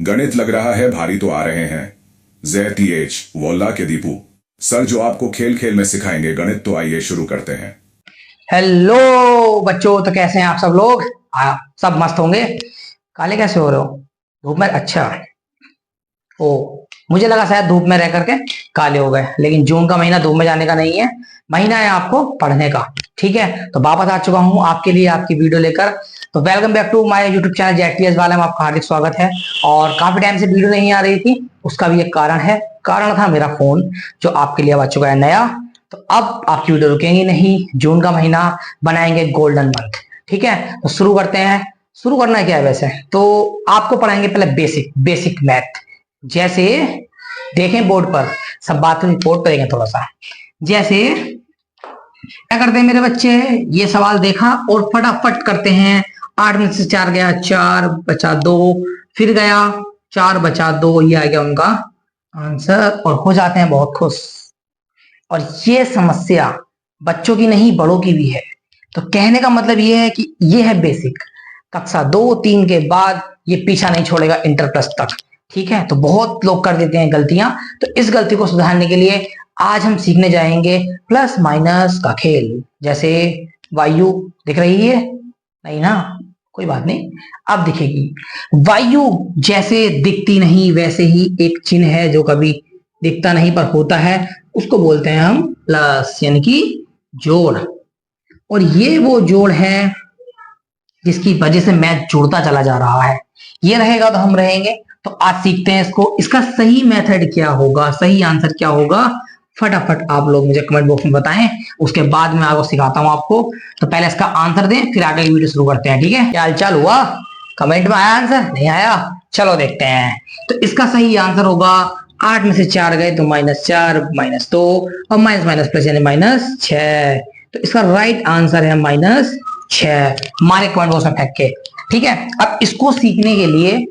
गणित लग रहा है भारी तो आ रहे हैं ZTH वोल्ला के दीपू सर जो आपको खेल खेल में सिखाएंगे गणित। तो आइए शुरू करते हैं। हेलो बच्चों, तो कैसे हैं आप सब लोग? सब मस्त होंगे। काले कैसे हो रहे हो धूप में? अच्छा, ओ मुझे लगा शायद धूप में रह करके काले हो गए, लेकिन जून का महीना धूप में जाने का नहीं है, महीना है आपको पढ़ने का। ठीक है, तो वापस आ चुका हूं आपके लिए आपकी वीडियो लेकर। तो welcome back to my YouTube channel JTS वाले में आपका हार्दिक स्वागत है। और काफी टाइम से वीडियो नहीं आ रही थी, उसका भी एक कारण है। कारण था मेरा फोन जो आपके लिए आ चुका है नया। तो अब आपकी वीडियो रुकेंगी नहीं, जून का महीना बनाएंगे गोल्डन मंथ। ठीक है, तो शुरू करते हैं। शुरू करना क्या है वैसे तो आपको पढ़ाएंगे पहले बेसिक मैथ। जैसे देखें बोर्ड पर, सब बात बोर्ड पर देखें थोड़ा सा। जैसे क्या करते हैं मेरे बच्चे, ये सवाल देखा और फटाफट करते हैं। 8 में से 4 गया, 4 बचा 2, फिर गया 4 बचा 2, ये आ गया उनका आंसर और हो जाते हैं बहुत खुश। और ये समस्या बच्चों की नहीं बड़ों की भी है। तो कहने का मतलब ये है कि ये है बेसिक। कक्षा 2-3 के बाद ये पीछा नहीं छोड़ेगा इंटर प्लस तक। ठीक है, तो बहुत लोग कर देते हैं गलतियां, तो इस गलती को सुधारने के लिए आज हम सीखने जाएंगे प्लस माइनस का खेल। जैसे वायु दिख रही है? नहीं ना, कोई बात नहीं, अब दिखेगी। वायु जैसे दिखती नहीं वैसे ही एक चिन्ह है जो कभी दिखता नहीं पर होता है, उसको बोलते हैं हम प्लस, यानी कि जोड़। और ये वो जोड़ है जिसकी वजह से मैथ जुड़ता चला जा रहा है। ये रहेगा तो हम रहेंगे। तो आज सीखते हैं इसको। इसका सही मेथड क्या होगा, सही आंसर क्या होगा, फटाफट आप लोग मुझे कमेंट बॉक्स में बताएं। उसके बाद मैं आपको सिखाता हूं आपको। तो पहले इसका आंसर दें, फिर आगे की वीडियो शुरू करते हैं। ठीक है, क्या हालचाल हुआ? कमेंट में आया आंसर? नहीं आया? चलो देखते हैं। तो इसका सही आंसर होगा 8 में से 4 गए तो -4 -2 और माइनस माइनस प्लस यानी -6। तो इसका राइट आंसर है -6। हमारे कमेंट बॉक्स में फेंक के। ठीक है, अब इसको सीखने के लिए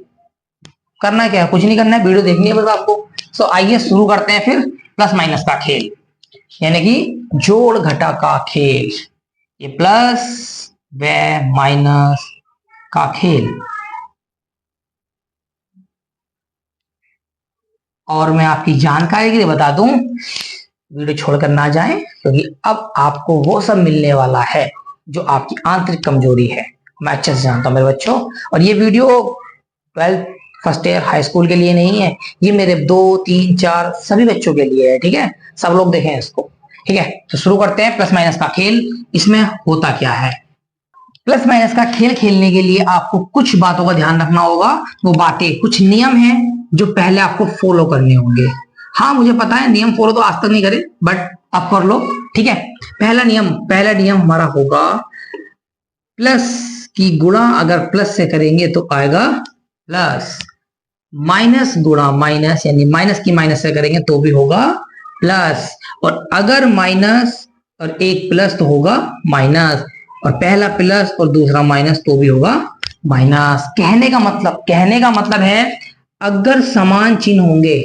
करना क्या है, कुछ नहीं करना है, वीडियो देखनी है बस आपको। सो आइए शुरू करते हैं फिर प्लस माइनस का खेल, यानी कि जोड़ घटा का खेल। ये प्लस व माइनस का खेल। और मैं आपकी जानकारी के लिए बता दूं, वीडियो छोड़कर ना जाएं, क्योंकि अब आपको वो सब मिलने वाला है जो आपकी आंतरिक कमजोरी है। मैं अच्छे से जानता हूं मेरे बच्चों। और ये video 12 first year high school के लिए नहीं है, ये मेरे 2, 3, 4 सभी बच्चों के लिए है। ठीक है, सब लोग देखें इसको। ठीक है, तो शुरू करते हैं प्लस माइनस का खेल। इसमें होता क्या है, प्लस माइनस का खेल खेलने के लिए आपको कुछ बातों का ध्यान रखना होगा। वो बातें, कुछ नियम हैं जो पहले आपको फॉलो करने होंगे। हाँ मुझे पता है नियम फॉलो तो आज तक नहीं करे, बट अब कर लो। ठीक है, पहला नियम हमारा होगा प्लस की गुणा अगर प्लस से करेंगे तो आएगा प्लस, माइनस गुणा माइनस यानी माइनस की माइनस से करेंगे तो भी होगा प्लस। और अगर माइनस और एक प्लस तो होगा माइनस, और पहला प्लस और दूसरा माइनस तो भी होगा माइनस। कहने का मतलब है अगर समान चिन्ह होंगे,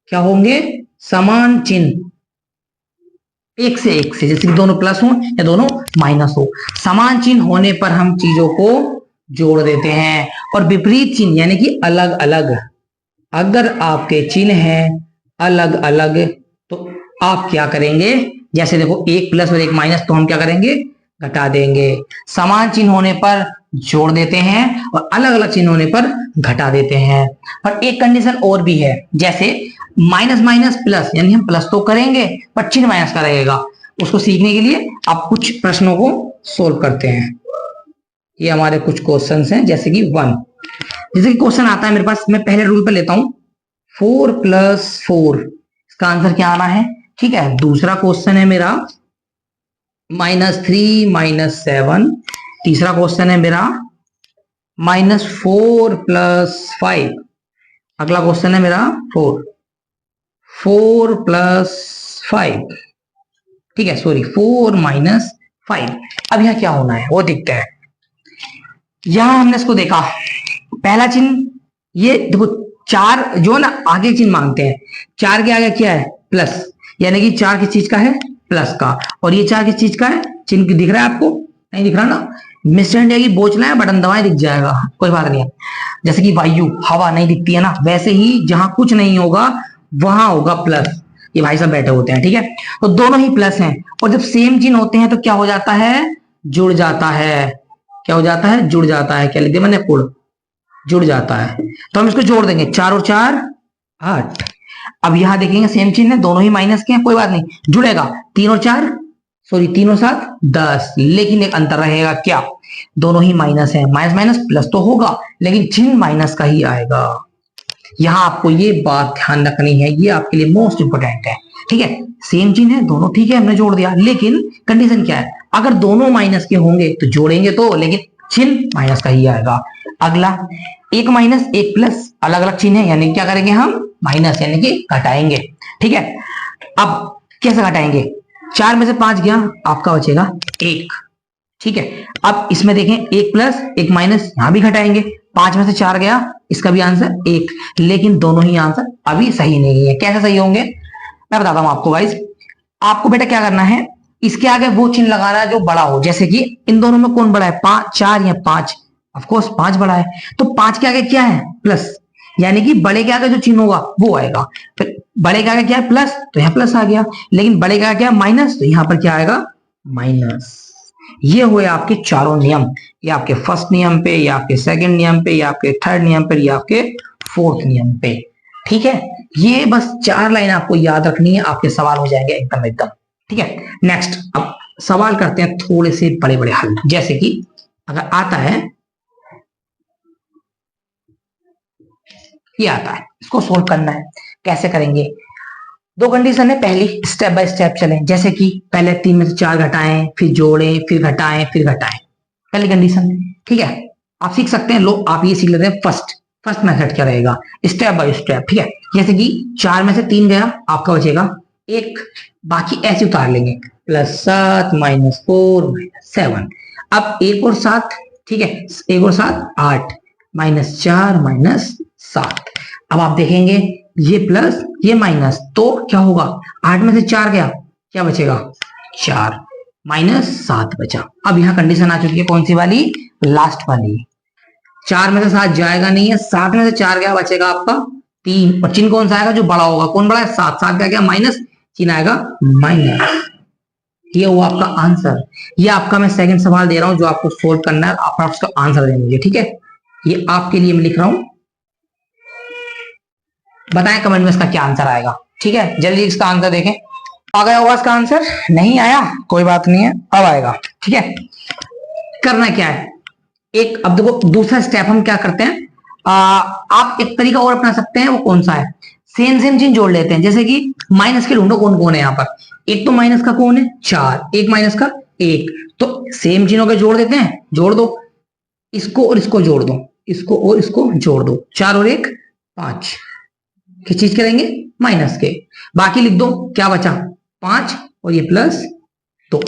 क्या होंगे? समान चिन्ह, एक से जैसे कि दोनों प्लस हो या दोनों माइनस हो, समान चिन्ह होने पर हम चीजों को जोड़ देते हैं। और विपरीत चिन्ह यानी कि अलग अलग, अगर आपके चिन्ह हैं अलग अलग तो आप क्या करेंगे? जैसे देखो एक प्लस और एक माइनस, तो हम क्या करेंगे? घटा देंगे। समान चिन्ह होने पर जोड़ देते हैं और अलग अलग चिन्ह होने पर घटा देते हैं। पर एक कंडीशन और भी है, जैसे माइनस माइनस प्लस, यानी हम प्लस तो करेंगे पर चिन्ह माइनस का रहेगा। उसको सीखने के लिए आप कुछ प्रश्नों को सोल्व करते हैं। ये हमारे कुछ क्वेश्चंस हैं, जैसे कि 1, जैसे कि क्वेश्चन आता है मेरे पास, मैं पहले रूल पे लेता हूं 4 + 4, इसका आंसर क्या आना है? ठीक है, दूसरा क्वेश्चन है मेरा -3 - 7, तीसरा क्वेश्चन है मेरा -4 + 5, अगला क्वेश्चन है मेरा 4 + 5। ठीक है, सॉरी 4 - 5। अब यहां क्या होना है वो दिखता है। यहां हमने इसको देखा, पहला चिन्ह, ये देखो 4 जो ना आगे चिन्ह मांगते हैं, 4 के आगे क्या है? प्लस, यानी कि 4 किस चीज का है? प्लस का। और ये 4 किस चीज का है? चिन्ह दिख रहा है आपको? नहीं दिख रहा ना? मिस्टर इंडिया की बोचना है, बटन दबाएं दिख जाएगा, कोई बात नहीं है। जैसे कि वायु हवा नहीं दिखती है ना, वैसे ही जहां कुछ नहीं होगा वहां होगा प्लस। ये भाई साहब बैठे होते हैं, ठीक है, तो दोनों ही प्लस हैं। और जब सेम चिन्ह होते हैं तो क्या हो जाता है, जुड़ जाता है। क्या हो जाता है, जुड़ जाता है। क्या लिख दिया मैंने, कुड़, जुड़ जाता है। तो हम इसको जोड़ देंगे, 4 और 4 8। अब यहां देखेंगे सेम चिन्ह है, दोनों ही माइनस के हैं, कोई बात नहीं, जुड़ेगा। 3 और 4 सॉरी 3 और 7 10, लेकिन एक अंतर रहेगा, क्या, दोनों ही माइनस है, माइनस माइनस प्लस तो होगा लेकिन चिन्ह माइनस का ही आएगा। यहां आपको ये बात ध्यान रखनी है, ये आपके लिए मोस्ट इंपोर्टेंट है, ठीक है। सेम चिन्ह है दोनों, ठीक है, हमने जोड़ दिया, लेकिन कंडीशन क्या है, अगर दोनों माइनस के होंगे तो जोड़ेंगे तो, लेकिन चिन्ह माइनस का ही आएगा। अगला, एक माइनस एक प्लस अलग अलग चिन्ह है, यानी क्या करेंगे हम, माइनस यानी कि घटाएंगे, ठीक है। अब कैसे घटाएंगे, 4 में से 5 गया, आपका बचेगा 1, ठीक है। अब इसमें देखें, 1 प्लस 1 माइनस, यहां भी घटाएंगे, 5 में से 4 गया, इसका भी आंसर 1, लेकिन दोनों ही आंसर अभी सही नहीं है। कैसे सही होंगे, मैं बताता हूं आपको गाइस। आपको बेटा क्या करना है, इसके आगे वो चिन्ह लगाना है जो बड़ा हो, जैसे कि इन दोनों में कौन बड़ा है, 5 4 या 5, ऑफकोर्स 5 बड़ा है, तो 5 के आगे क्या है, प्लस, यानी कि बड़े के आगे जो चिन्ह होगा वो आएगा। फिर बड़े के आगे क्या है, प्लस, तो यहाँ प्लस आ गया, लेकिन बड़े के आगे क्या है, माइनस, तो यहां पर क्या आएगा, माइनस। ये हुए आपके चारों नियम, ये आपके फर्स्ट नियम पे, या आपके सेकंड नियम पे, या आपके थर्ड नियम पे, या आपके फोर्थ नियम पे, ठीक है। ये बस 4 लाइन आपको याद रखनी है, आपके सवाल हो जाएंगे एकदम एकदम, ठीक है। नेक्स्ट, अब सवाल करते हैं थोड़े से बड़े बड़े हल, जैसे कि अगर आता है, ये आता है, इसको सोल्व करना है, कैसे करेंगे, 2 कंडीशन है, पहली स्टेप बाय स्टेप चलें, जैसे कि पहले 3 में से 4 घटाएं, फिर जोड़ें, फिर घटाएं, फिर घटाएं, पहली कंडीशन, ठीक है। आप सीख सकते हैं, लो आप ये सीख लेते हैं, फर्स्ट मेथड क्या रहेगा, स्टेप बाय स्टेप, ठीक है। जैसे कि 4 में से 3 गया, आपका बचेगा 1, बाकी ऐसे उतार लेंगे, +7 -4 -7। अब 1 और 7, ठीक है, 1 और 7 8, -4 -7। अब आप देखेंगे ये प्लस ये माइनस, तो क्या होगा, 8 में से 4 गया, क्या बचेगा, 4 -7 बचा। अब यहां कंडीशन आ चुकी है, कौन सी वाली, लास्ट वाली। 4 में से 7 जाएगा नहीं है, 7 में से 4 गया, बचेगा आपका 3, और चिन्ह कौन सा आएगा, जो बड़ा होगा, कौन बड़ा है, 7 7 का क्या, माइनस, चिन्ह आएगा माइनस। ये हुआ आपका आंसर। ये आपका मैं सेकंड सवाल दे रहा हूं जो आपको सोल्व करना है, आप उसका आंसर देंगे मुझे, ठीक है। ये आपके लिए मैं लिख रहा हूं, बताएं कमेंट में इसका क्या आंसर आएगा, ठीक है। जल्दी इसका आंसर देखें, आ गया होगा इसका आंसर, नहीं आया कोई बात नहीं है, अब आएगा, ठीक है। करना क्या है, एक, अब देखो दूसरा स्टेप हम क्या करते हैं, आप एक तरीका और अपना सकते हैं, वो कौन सा है, सेम सेम चिन्ह जोड़ लेते हैं, जैसे कि माइनस के ढूंढो कौन कौन है यहाँ पर, एक तो माइनस का कौन है 4, एक माइनस का 1, तो सेम चिन्हों के जोड़ देते हैं, जोड़ दो, इसको और इसको जोड़ दो, इसको और इसको जोड़ दो, 4 और 1 5, किस चीज के रहेंगे, माइनस के, बाकी लिख दो, क्या बचा 5 और ये +2।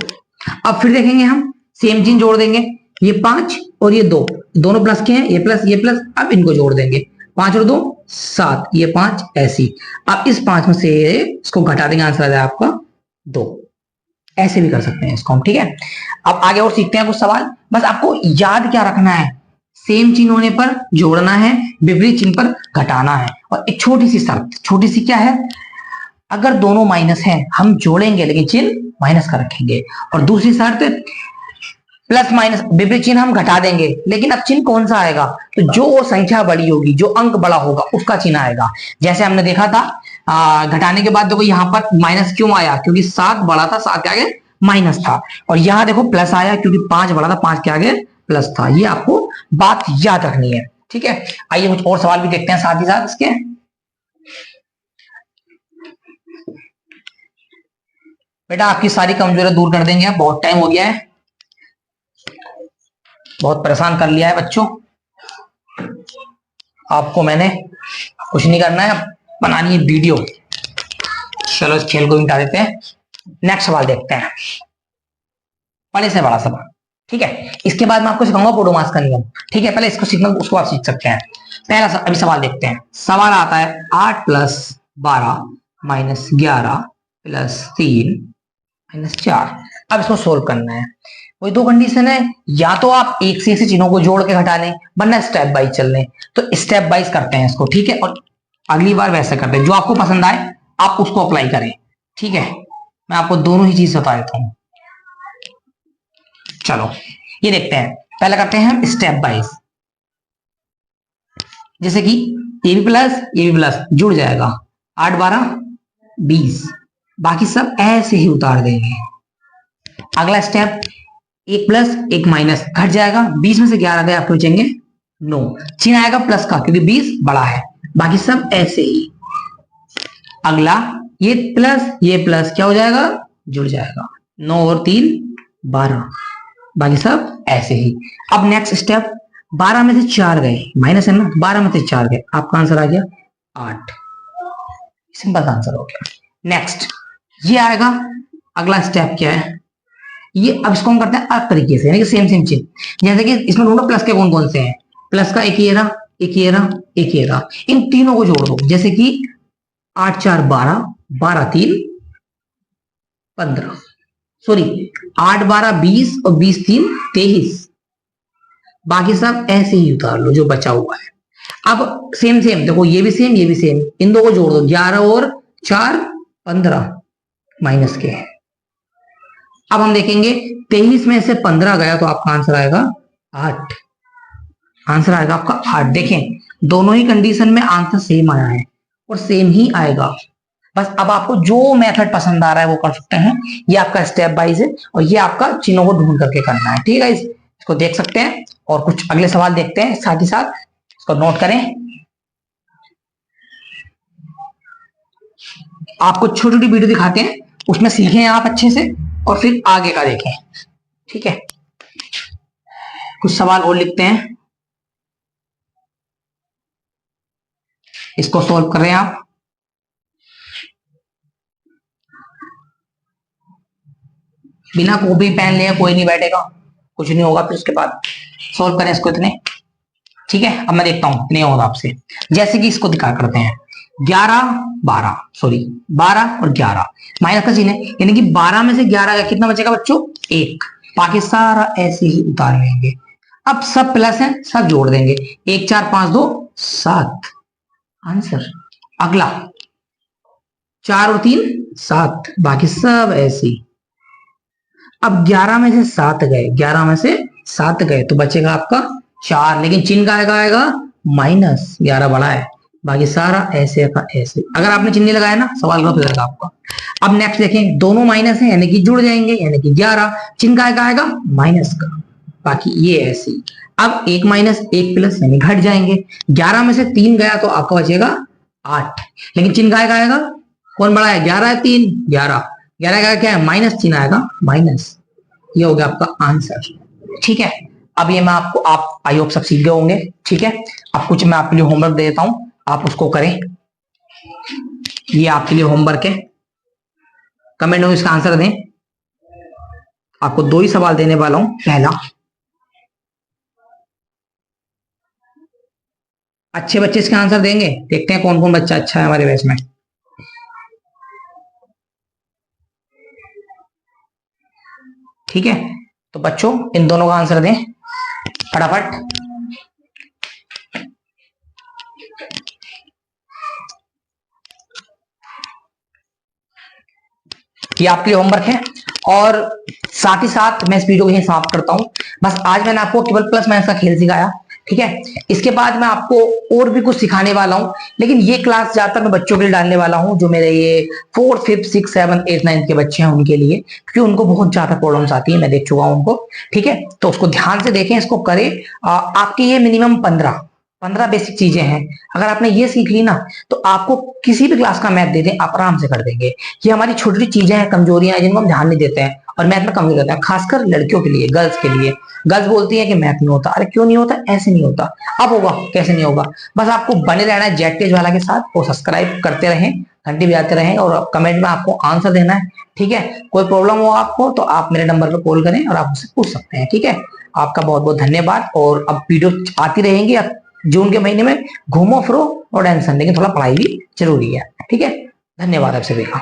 अब फिर देखेंगे हम सेम चिन्ह जोड़ देंगे, ये 5 और ये 2, दोनों प्लस के हैं, ये प्लस, अब इनको जोड़ देंगे, 5 और 2 7, ये 5 ऐसी। अब इस 5 में से इसको घटा देंगे, आंसर आ जाए आपका 2। ऐसे भी कर सकते हैं इसको हम, ठीक है। अब आगे और सीखते हैं कुछ सवाल, बस आपको याद क्या रखना है, सेम चिन्ह होने पर जोड़ना है, विपरीत चिन्ह पर घटाना है। और एक छोटी सी शर्त, छोटी सी क्या है, अगर दोनों माइनस हैं हम जोड़ेंगे लेकिन चिन्ह माइनस का रखेंगे, और दूसरी शर्त प्लस माइनस विपरीत चिन्ह हम घटा देंगे, लेकिन अब चिन्ह कौन सा आएगा, तो जो वो संख्या बड़ी होगी, जो अंक बड़ा होगा उसका चिन्ह आएगा। जैसे हमने देखा था घटाने के बाद देखो यहाँ पर माइनस क्यों आया, क्योंकि 7 बड़ा था, 7 के आगे माइनस था, और यहाँ देखो प्लस आया क्योंकि 5 बड़ा था, 5 के आगे प्लस था। ये आपको बात याद रखनी है, ठीक है। आइए कुछ और सवाल भी देखते हैं साथ ही साथ इसके। बेटा आपकी सारी कमजोरियां दूर कर देंगे, बहुत टाइम हो गया है, बहुत परेशान कर लिया है बच्चों, आपको मैंने कुछ नहीं करना है, बनानी है वीडियो। चलो इस खेल को मिटा देते हैं, नेक्स्ट सवाल देखते हैं, बड़े से बड़ा सवाल, ठीक है। इसके बाद मैं आपको सिखाऊंगा पोडोमास का नियम, ठीक है, पहले इसको सीखना, उसको आप सीख सकते हैं। पहला अभी सवाल देखते हैं, सवाल आता है 8 + 12 -11 + 3 -4। अब इसको सोल्व करना है, वही दो कंडीशन है, या तो आप एक से चीजों को जोड़ के घटा लें, वरना स्टेप वाइज चल लें। तो स्टेप वाइज करते हैं इसको, ठीक है, और अगली बार वैसे करते हैं, जो आपको पसंद आए आप उसको अप्लाई करें, ठीक है। मैं आपको दोनों ही चीज बता देता हूं। चलो ये देखते हैं, पहले करते हैं हम स्टेप वाइज। जैसे कि ए बी प्लस जुड़ जाएगा, 8 12 20, बाकी सब ऐसे ही उतार देंगे। अगला स्टेप, एक प्लस एक माइनस घट जाएगा, 20 में से 11 गए, आपको बचेंगे 9, चिन्ह आएगा प्लस का क्योंकि 20 बड़ा है, बाकी सब ऐसे ही। अगला ये प्लस क्या हो जाएगा, जुड़ जाएगा, 9 और 3 12, बाकी सब ऐसे ही। अब नेक्स्ट स्टेप, 12 में से 4 गए, माइनस है ना, 12 में से 4 गए, आपका आंसर आ गया 8, सिंपल आंसर हो गया। नेक्स्ट ये आएगा, अगला स्टेप क्या है, ये अब इसको हम करते हैं अलग तरीके से, यानी कि सेम चीज। जैसे कि इसमें ढूंढो प्लस के कौन कौन से हैं, प्लस का एक ये रहा, एक ये रहा, एक ये रहा, इन तीनों को जोड़ दो। जैसे कि 8 4 12, 12 3 15, सॉरी 8 12 20 और 20 3 23, बाकी सब ऐसे ही उतार लो जो बचा हुआ है। अब सेम देखो, ये भी सेम ये भी सेम, इन दो को जोड़ दो, 11 और 4 15 माइनस के। अब हम देखेंगे 23 में से 15 गया तो आपका आंसर आएगा 8, आंसर आएगा आपका 8। देखें दोनों ही कंडीशन में आंसर सेम आया है और सेम ही आएगा। बस अब आपको जो मेथड पसंद आ रहा है वो कर सकते हैं, ये आपका स्टेप वाइज है और ये आपका चिन्हों को ढूंढ करके करना है, ठीक है। इसको देख सकते हैं और कुछ अगले सवाल देखते हैं, साथ ही साथ इसको नोट करें। आपको छोटी छोटी वीडियो दिखाते हैं, उसमें सीखें आप अच्छे से और फिर आगे का देखें, ठीक है। कुछ सवाल और लिखते हैं, इसको सॉल्व कर रहे हैं आप। बिना कॉपी पेन लिए कोई नहीं बैठेगा, कुछ नहीं होगा, फिर उसके बाद सॉल्व करें इसको इतने, ठीक है। अब मैं देखता हूं नहीं होगा आपसे। जैसे कि इसको दिखा करते हैं, 11 12 सॉरी 12 और 11 माइनस का चिन्ह है, यानी कि 12 में से 11 का कितना बचेगा बच्चों, 1, बाकी सारा ऐसे ही उतार लेंगे। अब सब प्लस है, सब जोड़ देंगे, 1 4 5 2 7, आंसर। अगला 4 और 3 7, बाकी सब ऐसे ही। अब 11 में से 7 गए, 11 में से 7 गए तो बचेगा आपका 4, लेकिन चिन्ह का आएगा माइनस, 11 बड़ा है, बाकी सारा ऐसे का ऐसे। अगर आपने चिन्ह नहीं लगाया ना, सवाल गलत हो जाएगा आपका। अब नेक्स्ट देखें, दोनों माइनस है यानी कि जुड़ जाएंगे, यानी कि 11, चिन्ह का आएगा माइनस का, बाकी ये ऐसे। अब एक माइनस एक प्लस यानी घट जाएंगे, 11 में से 3 गया तो आपका बचेगा 8, लेकिन चिन्ह का आएगा कौन बड़ा है, 11 है 3 11, 11 का क्या है माइनस, चिन्ह आएगा माइनस, ये हो गया आपका आंसर, ठीक है। अब ये मैं आपको, आप आई होप सब सीख गए होंगे, ठीक है। अब कुछ मैं आपके लिए होमवर्क दे देता हूं, आप उसको करें। ये आपके लिए होमवर्क है, कमेंट में इसका आंसर दें। आपको 2 ही सवाल देने वाला हूं। पहला, अच्छे बच्चे इसका आंसर देंगे, देखते हैं कौन कौन बच्चा अच्छा है हमारे बैच में। ठीक है, तो बच्चों इन दोनों का आंसर दें फटाफट। ये आपके लिए होमवर्क है और साथ ही साथ मैं इस वीडियो को यहीं समाप्त करता हूं। बस आज मैंने आपको केवल प्लस माइनस का खेल सिखाया, ठीक है। इसके बाद मैं आपको और भी कुछ सिखाने वाला हूं, लेकिन ये क्लास ज्यादातर मैं बच्चों के लिए डालने वाला हूं जो मेरे ये 4th 5th 6th 7th 8th 9th के बच्चे हैं उनके लिए, क्योंकि उनको बहुत ज्यादा प्रॉब्लम्स आती है, मैं देख चुका हूं उनको, ठीक है। तो उसको ध्यान से देखें, इसको करें। आपकी ये मिनिमम 15 बेसिक चीजें हैं, अगर आपने ये सीख ली ना तो आपको किसी भी क्लास का मैथ दे दें आप आराम से कर देंगे। ये हमारी छोटी छोटी चीजें हैं, कमजोरियां हैं जिनको हम ध्यान नहीं देते हैं और मैथ में कमजोर होता है, खासकर लड़कियों के लिए, गर्ल्स के लिए। गर्ल्स बोलती है कि मैथ नहीं होता, अरे क्यों नहीं होता, ऐसे नहीं होता, अब होगा, कैसे नहीं होगा। बस आपको बने रहना है जेट तेज वाला के साथ और सब्सक्राइब करते रहें, घंटी बजाते रहें और कमेंट में आपको आंसर देना है, ठीक है। कोई प्रॉब्लम हो आपको तो आप मेरे नंबर पर कॉल करें और आप मुझसे पूछ सकते हैं, ठीक है। आपका बहुत बहुत धन्यवाद और अब वीडियो आती रहेंगी। जून के महीने में घूमो फिरो और टेंशन, लेकिन थोड़ा पढ़ाई भी जरूरी है, ठीक है। धन्यवाद आप सभी का।